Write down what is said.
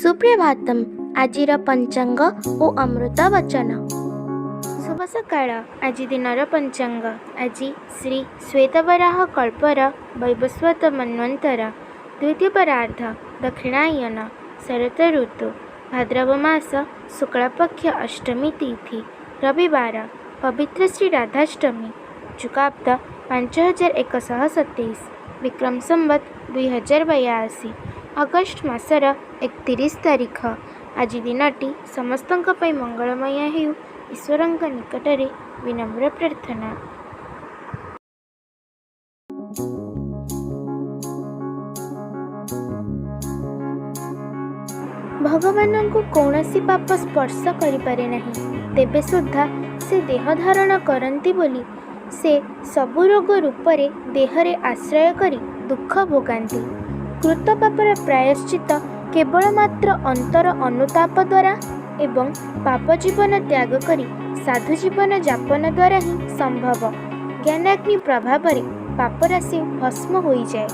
ସୁପ୍ରଭାତମ୍। ଆଜିର ପଞ୍ଚାଙ୍ଗ ଓ ଅମୃତ ବଚନ। ଶୁଭ ସକାଳ। ଆଜି ଦିନର ପଞ୍ଚାଙ୍ଗ। ଆଜି ଶ୍ରୀ ଶ୍ୱେତବରାହ କଳ୍ପର ବୈବସ୍ୱତ ମନ୍ୱନ୍ତର ଦ୍ୱିତୀୟ ପରାର୍ଦ୍ଧ ଦକ୍ଷିଣାୟନ ଶରତ ଋତୁ ଭାଦ୍ରବ ମାସ ଶୁକ୍ଳପକ୍ଷ ଅଷ୍ଟମୀ ତିଥି ରବିବାର ପବିତ୍ର ଶ୍ରୀ ରାଧାଷ୍ଟମୀ ଚୁକାବ୍ଦ 5127 ବିକ୍ରମ ସମ୍ବତ 2082 ଅଗଷ୍ଟ ମାସର 31 ତାରିଖ। ଆଜି ଦିନଟି ସମସ୍ତଙ୍କ ପାଇଁ ମଙ୍ଗଳମୟ ହେଉ ଈଶ୍ୱରଙ୍କ ନିକଟରେ ବିନମ୍ର ପ୍ରାର୍ଥନା। ଭଗବାନଙ୍କୁ କୌଣସି ପାପ ସ୍ପର୍ଶ କରିପାରେ ନାହିଁ, ତେବେ ସୁଦ୍ଧା ସେ ଦେହ ଧାରଣ କରନ୍ତି ବୋଲି ସେ ସବୁ ରୋଗ ରୂପରେ ଦେହରେ ଆଶ୍ରୟ କରି ଦୁଃଖ ଭୋଗାନ୍ତି। କୃତ ପାପର ପ୍ରାୟଶ୍ଚିତ କେବଳ ମାତ୍ର ଅନ୍ତର ଅନୁତାପ ଦ୍ୱାରା ଏବଂ ପାପ ଜୀବନ ତ୍ୟାଗ କରି ସାଧୁ ଜୀବନ ଯାପନ ଦ୍ୱାରା ହିଁ ସମ୍ଭବ। ଜ୍ଞାନାଗ୍ନି ପ୍ରଭାବରେ ପାପରାଶି ଭସ୍ମ ହୋଇଯାଏ।